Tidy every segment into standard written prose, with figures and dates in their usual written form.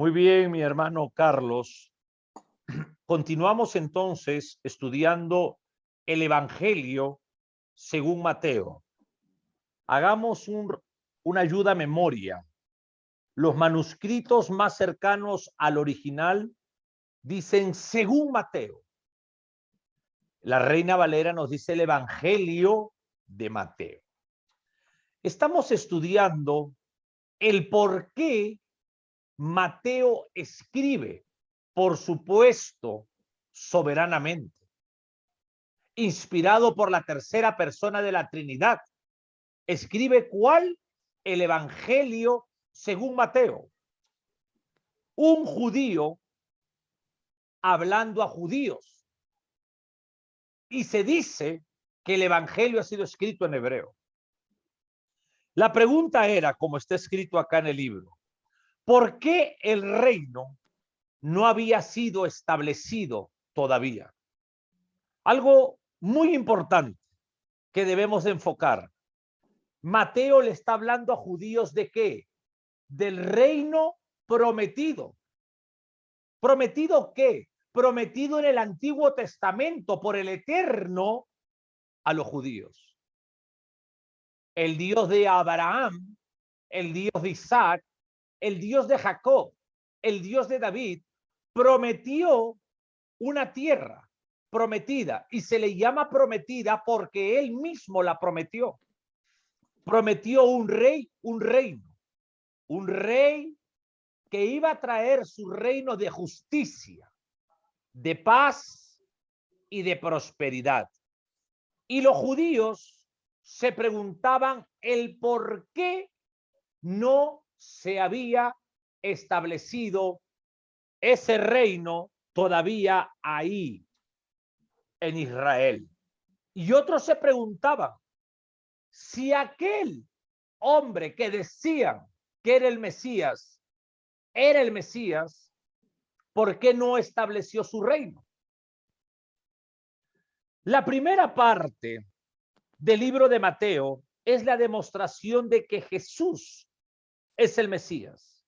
Muy bien, mi hermano Carlos. Continuamos entonces estudiando el Evangelio según Mateo. Hagamos una ayuda a memoria. Los manuscritos más cercanos al original dicen según Mateo. La Reina Valera nos dice el Evangelio de Mateo. Estamos estudiando el por qué Mateo escribe, por supuesto, soberanamente, inspirado por la tercera persona de la Trinidad. Escribe ¿cuál? El Evangelio según Mateo. Un judío hablando a judíos. Y se dice que el Evangelio ha sido escrito en hebreo. La pregunta era, como está escrito acá en el libro, ¿por qué el reino no había sido establecido todavía? Algo muy importante que debemos de enfocar. Mateo le está hablando a judíos ¿de qué? Del reino prometido. ¿Prometido qué? Prometido en el Antiguo Testamento por el Eterno a los judíos. El Dios de Abraham, el Dios de Isaac, el Dios de Jacob, el Dios de David, prometió una tierra prometida y se le llama prometida porque él mismo la prometió. Prometió un rey, un reino, un rey que iba a traer su reino de justicia, de paz y de prosperidad. Y los judíos se preguntaban el por qué no se había establecido ese reino todavía ahí en Israel. Y otros se preguntaban si aquel hombre que decían que era el Mesías, ¿por qué no estableció su reino? La primera parte del libro de Mateo es la demostración de que Jesús es el Mesías.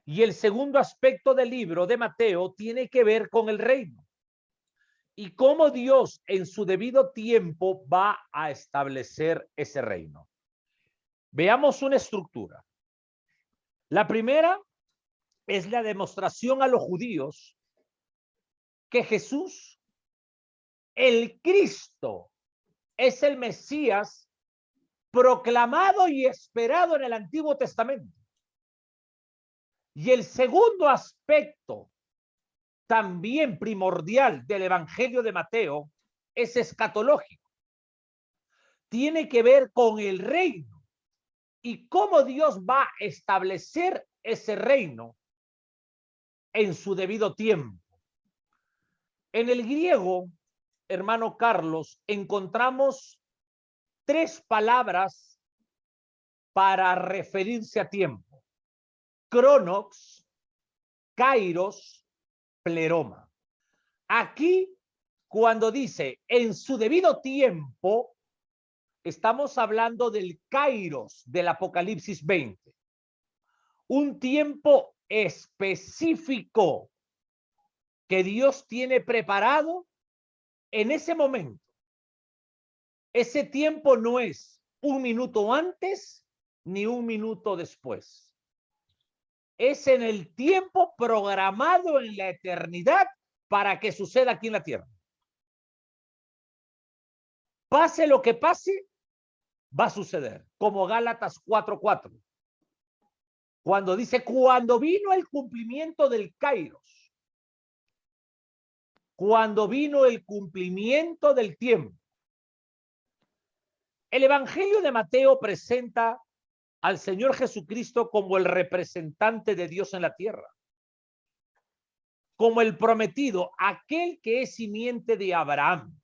Y el segundo aspecto del libro de Mateo tiene que ver con el reino y cómo Dios en su debido tiempo va a establecer ese reino. Veamos una estructura. La primera es la demostración a los judíos que Jesús, el Cristo, es el Mesías proclamado y esperado en el Antiguo Testamento. Y el segundo aspecto, también primordial del Evangelio de Mateo, es escatológico. Tiene que ver con el reino y cómo Dios va a establecer ese reino en su debido tiempo. En el griego, hermano Carlos, encontramos tres palabras para referirse a tiempo: cronos, kairos, pleroma. Aquí, cuando dice en su debido tiempo, estamos hablando del kairos del Apocalipsis 20. Un tiempo específico que Dios tiene preparado en ese momento. Ese tiempo no es un minuto antes ni un minuto después. Es en el tiempo programado en la eternidad para que suceda aquí en la tierra. Pase lo que pase, va a suceder, como Gálatas 4:4. Cuando dice, cuando vino el cumplimiento del kairos, cuando vino el cumplimiento del tiempo. El Evangelio de Mateo presenta al Señor Jesucristo como el representante de Dios en la tierra, como el prometido, aquel que es simiente de Abraham.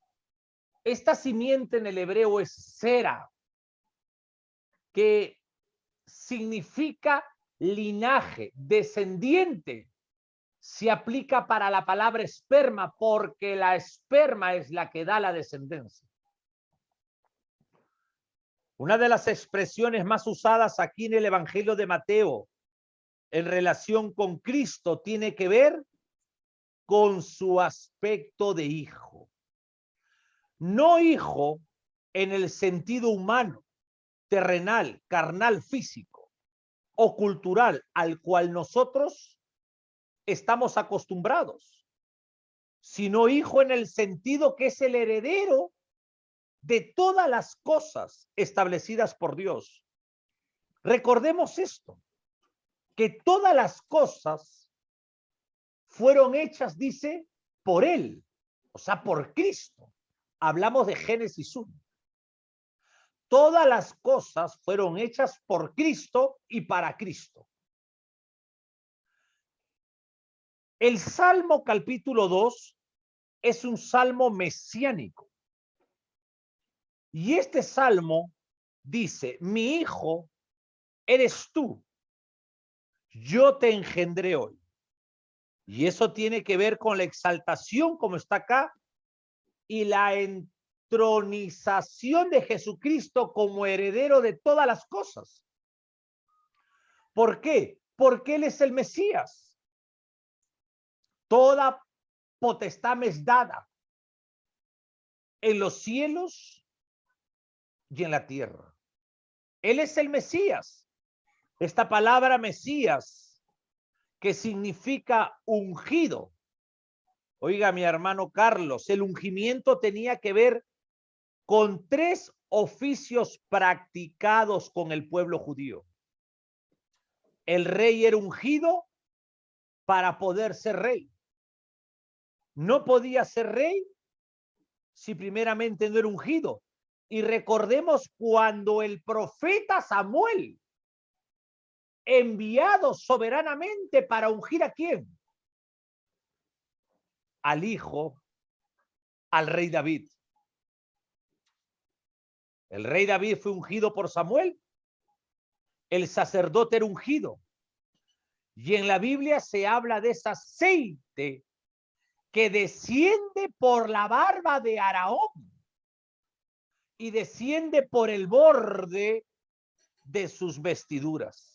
Esta simiente en el hebreo es Sera, que significa linaje, descendiente. Se aplica para la palabra esperma porque la esperma es la que da la descendencia. Una de las expresiones más usadas aquí en el Evangelio de Mateo en relación con Cristo tiene que ver con su aspecto de hijo. No hijo en el sentido humano, terrenal, carnal, físico o cultural al cual nosotros estamos acostumbrados, sino hijo en el sentido que es el heredero de todas las cosas establecidas por Dios. Recordemos esto, que todas las cosas fueron hechas, dice, por Él, o sea, por Cristo. Hablamos de Génesis 1. Todas las cosas fueron hechas por Cristo y para Cristo. El Salmo capítulo 2 es un salmo mesiánico. Y este salmo dice, mi hijo eres tú, yo te engendré hoy. Y eso tiene que ver con la exaltación, como está acá, y la entronización de Jesucristo como heredero de todas las cosas. ¿Por qué? Porque Él es el Mesías. Toda potestad me es dada en los cielos y en la tierra. Él es el Mesías. Esta palabra Mesías, que significa ungido. Oiga, mi hermano Carlos, el ungimiento tenía que ver con 3 oficios practicados con el pueblo judío. El rey era ungido para poder ser rey. No podía ser rey si primeramente no era ungido. Y recordemos cuando el profeta Samuel, enviado soberanamente para ungir ¿a quién? Al hijo, al rey David. El rey David fue ungido por Samuel. El sacerdote era ungido. Y en la Biblia se habla de ese aceite que desciende por la barba de Aarón y desciende por el borde de sus vestiduras.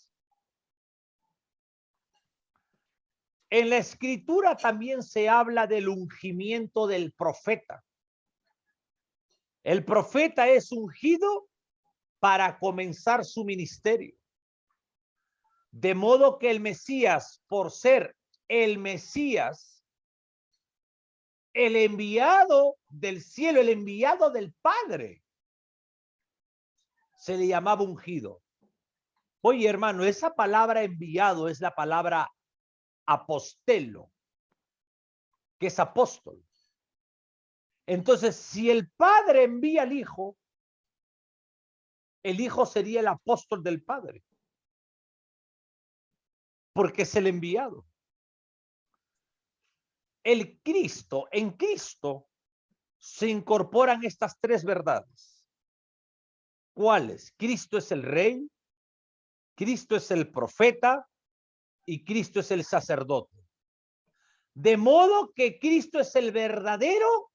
En la escritura también se habla del ungimiento del profeta. El profeta es ungido para comenzar su ministerio. De modo que el Mesías, por ser el Mesías, el enviado del cielo, el enviado del Padre, se le llamaba ungido. Oye, hermano, esa palabra enviado es la palabra apostelo, que es apóstol. Entonces, si el Padre envía al Hijo, el Hijo sería el apóstol del Padre, porque es el enviado. El Cristo, en Cristo se incorporan estas 3 verdades. ¿Cuáles? Cristo es el Rey, Cristo es el profeta y Cristo es el sacerdote. De modo que Cristo es el verdadero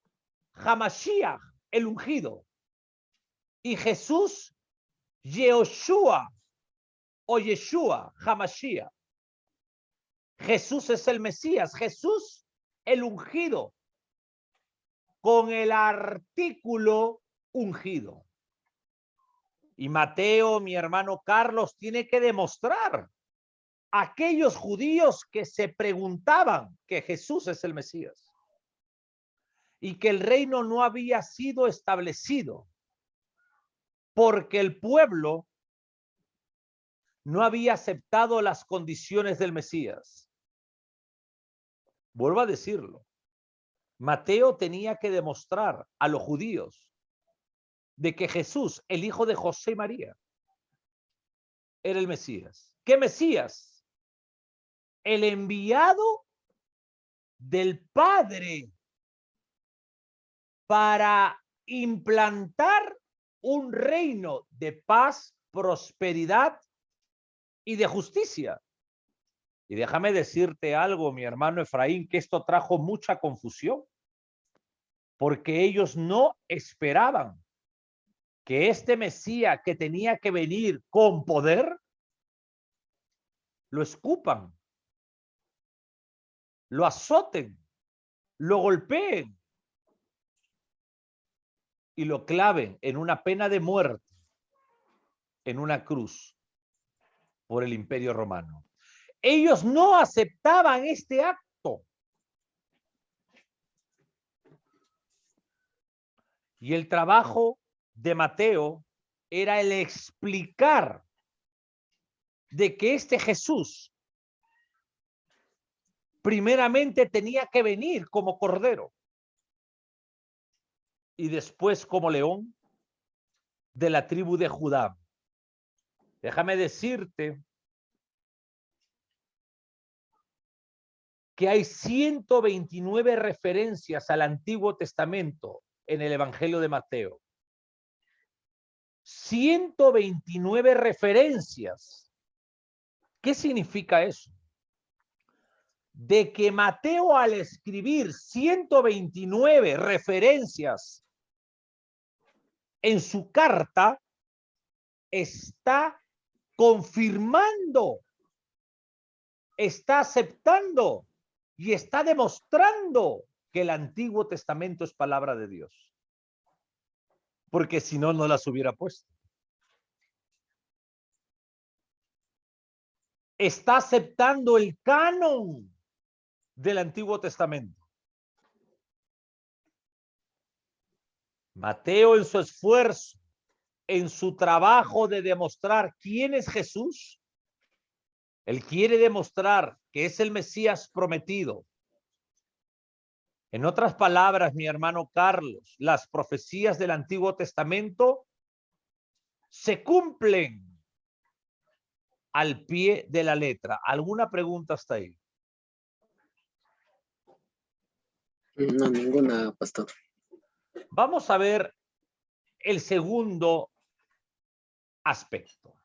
Hamashiach, el ungido. Y Jesús, Yehoshua o Yeshua, Hamashiach. Jesús es el Mesías, Jesús el ungido, con el artículo ungido. Y Mateo, mi hermano Carlos, tiene que demostrar a aquellos judíos que se preguntaban que Jesús es el Mesías y que el reino no había sido establecido porque el pueblo no había aceptado las condiciones del Mesías. Vuelvo a decirlo. Mateo tenía que demostrar a los judíos de que Jesús, el hijo de José y María, era el Mesías. ¿Qué Mesías? El enviado del Padre para implantar un reino de paz, prosperidad y de justicia. Y déjame decirte algo, mi hermano Efraín, que esto trajo mucha confusión, porque ellos no esperaban que este Mesías que tenía que venir con poder, lo escupan, lo azoten, lo golpeen y lo claven en una pena de muerte en una cruz por el Imperio Romano. Ellos no aceptaban este acto. Y el trabajo de Mateo era el explicar de que este Jesús primeramente tenía que venir como cordero y después como león de la tribu de Judá. Déjame decirte que hay 129 referencias al Antiguo Testamento en el Evangelio de Mateo. 129 referencias. ¿Qué significa eso? De que Mateo, al escribir 129 referencias en su carta, está confirmando, está aceptando y está demostrando que el Antiguo Testamento es palabra de Dios. Porque si no, no las hubiera puesto. Está aceptando el canon del Antiguo Testamento. Mateo, en su esfuerzo, en su trabajo de demostrar quién es Jesús, él quiere demostrar que es el Mesías prometido. En otras palabras, mi hermano Carlos, las profecías del Antiguo Testamento se cumplen al pie de la letra. ¿Alguna pregunta hasta ahí? No, ninguna, pastor. Vamos a ver el segundo aspecto.